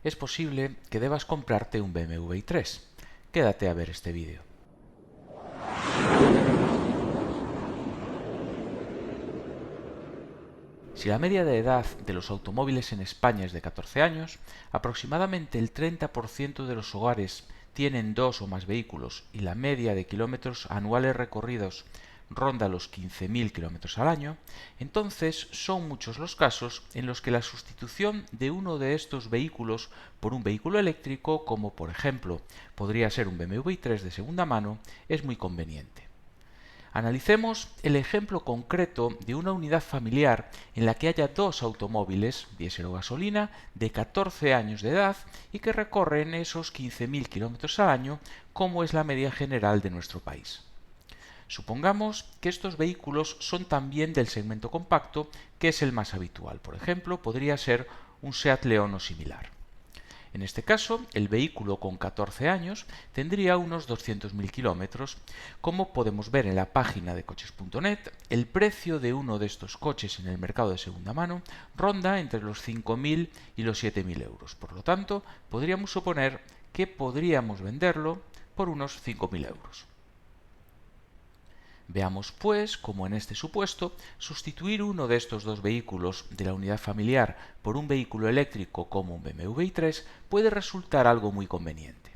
es posible que debas comprarte un BMW i3. Quédate a ver este vídeo. Si la media de edad de los automóviles en España es de 14 años, aproximadamente el 30% de los hogares tienen dos o más vehículos y la media de kilómetros anuales recorridos ronda los 15.000 kilómetros al año, entonces son muchos los casos en los que la sustitución de uno de estos vehículos por un vehículo eléctrico, como por ejemplo podría ser un BMW i3 de segunda mano, es muy conveniente. Analicemos el ejemplo concreto de una unidad familiar en la que haya dos automóviles, diésel o gasolina, de 14 años de edad y que recorren esos 15.000 kilómetros al año, como es la media general de nuestro país. Supongamos que estos vehículos son también del segmento compacto, que es el más habitual. Por ejemplo, podría ser un Seat León o similar. En este caso, el vehículo con 14 años tendría unos 200.000 kilómetros. Como podemos ver en la página de coches.net, el precio de uno de estos coches en el mercado de segunda mano ronda entre los 5.000 y los 7.000 euros. Por lo tanto, podríamos suponer que podríamos venderlo por unos 5.000 euros. Veamos, pues, cómo en este supuesto sustituir uno de estos dos vehículos de la unidad familiar por un vehículo eléctrico como un BMW i3 puede resultar algo muy conveniente.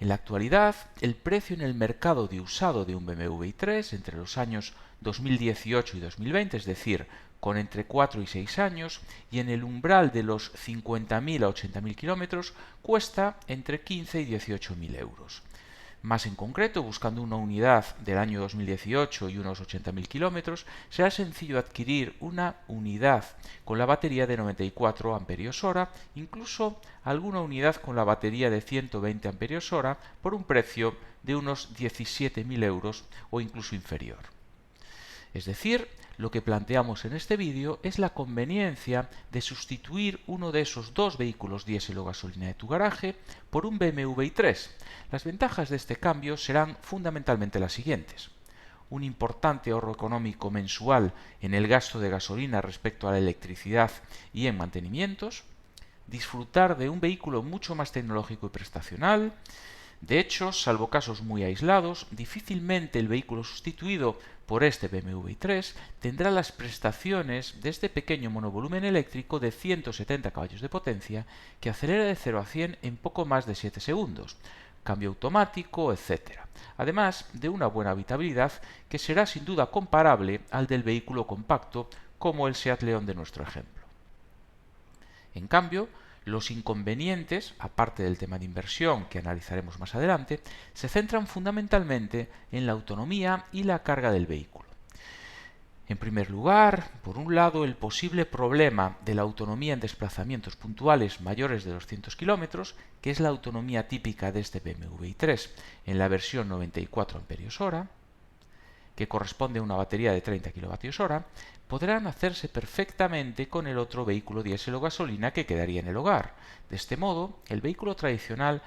En la actualidad, el precio en el mercado de usado de un BMW i3 entre los años 2018 y 2020, es decir, con entre 4 y 6 años, y en el umbral de los 50.000 a 80.000 kilómetros, cuesta entre 15 y 18.000 euros. Más en concreto, buscando una unidad del año 2018 y unos 80.000 kilómetros, será sencillo adquirir una unidad con la batería de 94 amperios-hora, incluso alguna unidad con la batería de 120 amperios-hora por un precio de unos 17.000 euros o incluso inferior. Es decir, lo que planteamos en este vídeo es la conveniencia de sustituir uno de esos dos vehículos diésel o gasolina de tu garaje por un BMW i3. Las ventajas de este cambio serán fundamentalmente las siguientes: un importante ahorro económico mensual en el gasto de gasolina respecto a la electricidad y en mantenimientos, disfrutar de un vehículo mucho más tecnológico y prestacional. De hecho, salvo casos muy aislados, difícilmente el vehículo sustituido por este BMW i3 tendrá las prestaciones de este pequeño monovolumen eléctrico de 170 caballos de potencia que acelera de 0 a 100 en poco más de 7 segundos, cambio automático, etc. Además de una buena habitabilidad que será sin duda comparable al del vehículo compacto como el Seat León de nuestro ejemplo. En cambio, los inconvenientes, aparte del tema de inversión que analizaremos más adelante, se centran fundamentalmente en la autonomía y la carga del vehículo. En primer lugar, por un lado, el posible problema de la autonomía en desplazamientos puntuales mayores de 200 km, que es la autonomía típica de este BMW i3 en la versión 94 amperios-hora, que corresponde a una batería de 30 kWh, podrán hacerse perfectamente con el otro vehículo diésel o gasolina que quedaría en el hogar. De este modo, el vehículo tradicional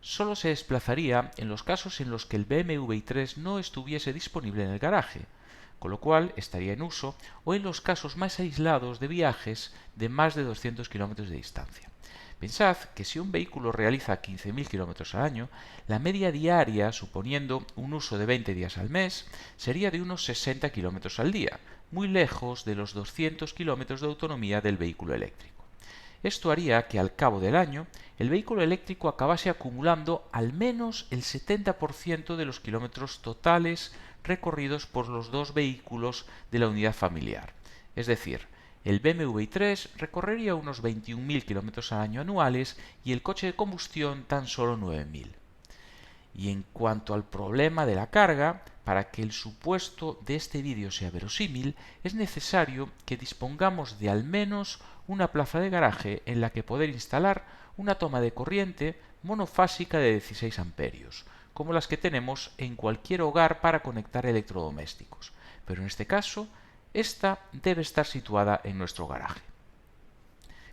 solo se desplazaría en los casos en los que el BMW i3 no estuviese disponible en el garaje, con lo cual estaría en uso, o en los casos más aislados de viajes de más de 200 km de distancia. Pensad que si un vehículo realiza 15.000 km al año, la media diaria, suponiendo un uso de 20 días al mes, sería de unos 60 km al día, muy lejos de los 200 km de autonomía del vehículo eléctrico. Esto haría que al cabo del año el vehículo eléctrico acabase acumulando al menos el 70% de los kilómetros totales recorridos por los dos vehículos de la unidad familiar. Es decir, el BMW i3 recorrería unos 21.000 km al año anuales y el coche de combustión tan solo 9.000. Y en cuanto al problema de la carga, para que el supuesto de este vídeo sea verosímil, es necesario que dispongamos de al menos una plaza de garaje en la que poder instalar una toma de corriente monofásica de 16 amperios, como las que tenemos en cualquier hogar para conectar electrodomésticos. Pero en este caso, esta debe estar situada en nuestro garaje.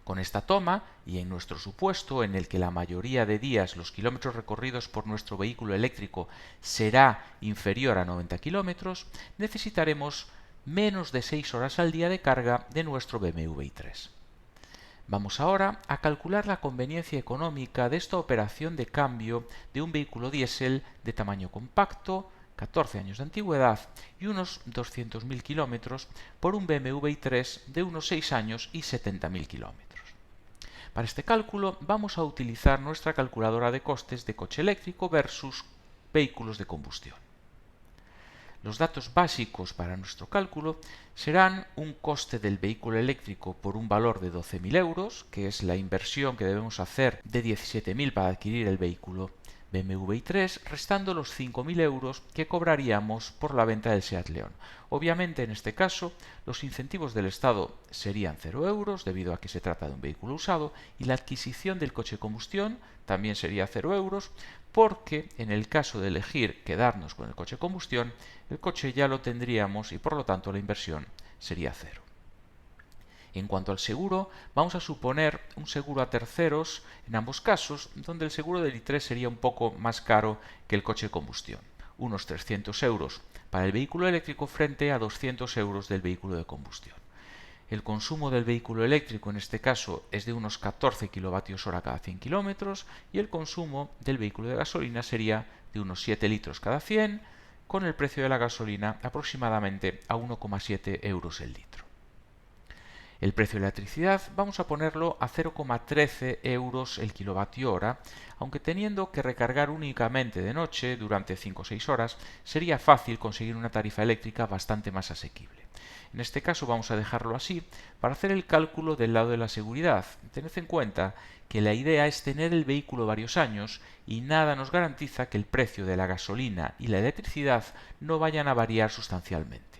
Con esta toma, y en nuestro supuesto en el que la mayoría de días los kilómetros recorridos por nuestro vehículo eléctrico será inferior a 90 kilómetros, necesitaremos menos de 6 horas al día de carga de nuestro BMW i3. Vamos ahora a calcular la conveniencia económica de esta operación de cambio de un vehículo diésel de tamaño compacto, 14 años de antigüedad y unos 200.000 kilómetros por un BMW i3 de unos 6 años y 70.000 kilómetros. Para este cálculo vamos a utilizar nuestra calculadora de costes de coche eléctrico versus vehículos de combustión. Los datos básicos para nuestro cálculo serán un coste del vehículo eléctrico por un valor de 12.000 euros, que es la inversión que debemos hacer de 17.000 para adquirir el vehículo BMW i3, restando los 5.000 euros que cobraríamos por la venta del Seat León. Obviamente, en este caso, los incentivos del Estado serían 0 euros, debido a que se trata de un vehículo usado, y la adquisición del coche de combustión también sería 0 euros, porque en el caso de elegir quedarnos con el coche de combustión, el coche ya lo tendríamos y por lo tanto la inversión sería 0. En cuanto al seguro, vamos a suponer un seguro a terceros en ambos casos, donde el seguro del i3 sería un poco más caro que el coche de combustión, unos 300 euros para el vehículo eléctrico frente a 200 euros del vehículo de combustión. El consumo del vehículo eléctrico en este caso es de unos 14 kWh cada 100 km y el consumo del vehículo de gasolina sería de unos 7 litros cada 100, con el precio de la gasolina aproximadamente a 1,7 euros el litro. El precio de la electricidad vamos a ponerlo a 0,13 euros el kilovatio hora, aunque teniendo que recargar únicamente de noche durante 5 o 6 horas, sería fácil conseguir una tarifa eléctrica bastante más asequible. En este caso vamos a dejarlo así para hacer el cálculo del lado de la seguridad. Tened en cuenta que la idea es tener el vehículo varios años y nada nos garantiza que el precio de la gasolina y la electricidad no vayan a variar sustancialmente.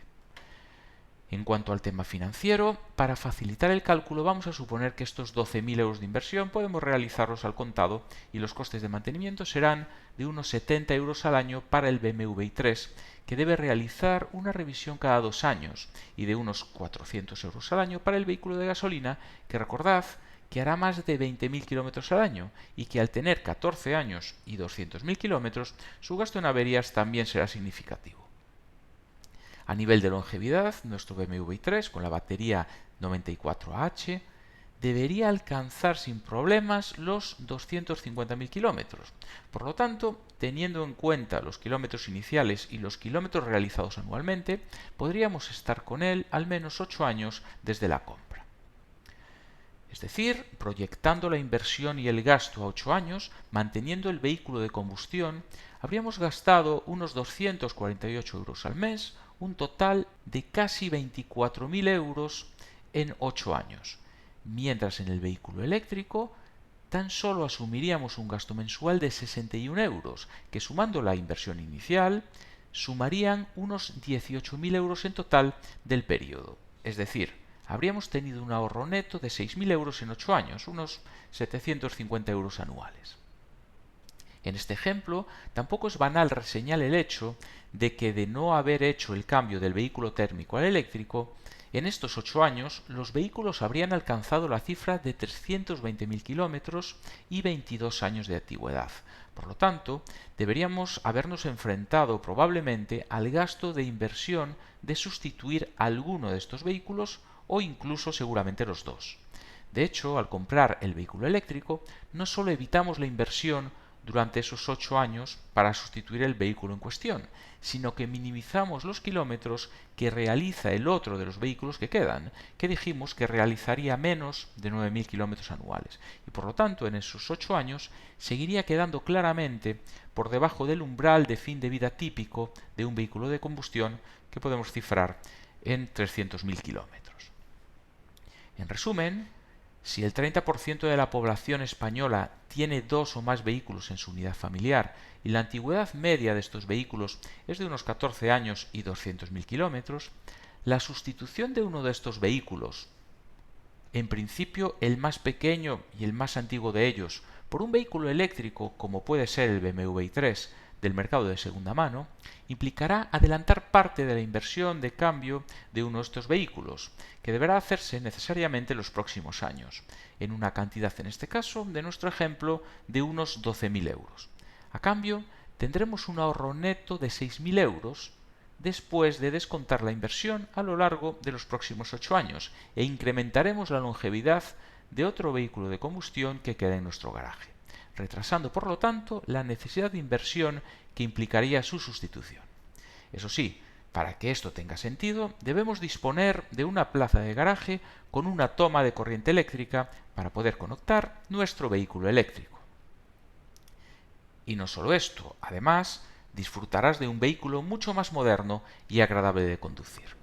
En cuanto al tema financiero, para facilitar el cálculo vamos a suponer que estos 12.000 euros de inversión podemos realizarlos al contado y los costes de mantenimiento serán de unos 70 euros al año para el BMW i3, que debe realizar una revisión cada 2 años, y de unos 400 euros al año para el vehículo de gasolina, que recordad que hará más de 20.000 kilómetros al año y que al tener 14 años y 200.000 kilómetros, su gasto en averías también será significativo. A nivel de longevidad, nuestro BMW i3 con la batería 94H debería alcanzar sin problemas los 250.000 kilómetros. Por lo tanto, teniendo en cuenta los kilómetros iniciales y los kilómetros realizados anualmente, podríamos estar con él al menos 8 años desde la compra. Es decir, proyectando la inversión y el gasto a 8 años, manteniendo el vehículo de combustión, habríamos gastado unos 248 euros al mes, un total de casi 24.000 euros en 8 años, mientras en el vehículo eléctrico tan solo asumiríamos un gasto mensual de 61 euros, que sumando la inversión inicial, sumarían unos 18.000 euros en total del periodo. Es decir, habríamos tenido un ahorro neto de 6.000 euros en 8 años, unos 750 euros anuales. En este ejemplo, tampoco es banal reseñar el hecho de que de no haber hecho el cambio del vehículo térmico al eléctrico, en estos 8 años los vehículos habrían alcanzado la cifra de 320.000 kilómetros y 22 años de antigüedad. Por lo tanto, deberíamos habernos enfrentado probablemente al gasto de inversión de sustituir alguno de estos vehículos o incluso seguramente los dos. De hecho, al comprar el vehículo eléctrico, no solo evitamos la inversión durante esos 8 años para sustituir el vehículo en cuestión, sino que minimizamos los kilómetros que realiza el otro de los vehículos que quedan, que dijimos que realizaría menos de 9.000 kilómetros anuales, y por lo tanto en esos 8 años seguiría quedando claramente por debajo del umbral de fin de vida típico de un vehículo de combustión, que podemos cifrar en 300.000 kilómetros. En resumen, si el 30% de la población española tiene 2 o más vehículos en su unidad familiar y la antigüedad media de estos vehículos es de unos 14 años y 200.000 kilómetros, la sustitución de uno de estos vehículos, en principio el más pequeño y el más antiguo de ellos, por un vehículo eléctrico como puede ser el BMW i3 del mercado de segunda mano, implicará adelantar parte de la inversión de cambio de uno de estos vehículos, que deberá hacerse necesariamente en los próximos años, en una cantidad en este caso, de nuestro ejemplo, de unos 12.000 euros. A cambio, tendremos un ahorro neto de 6.000 euros después de descontar la inversión a lo largo de los próximos 8 años e incrementaremos la longevidad de otro vehículo de combustión que queda en nuestro garaje, retrasando por lo tanto la necesidad de inversión que implicaría su sustitución. Eso sí, para que esto tenga sentido, debemos disponer de una plaza de garaje con una toma de corriente eléctrica para poder conectar nuestro vehículo eléctrico. Y no solo esto, además, disfrutarás de un vehículo mucho más moderno y agradable de conducir.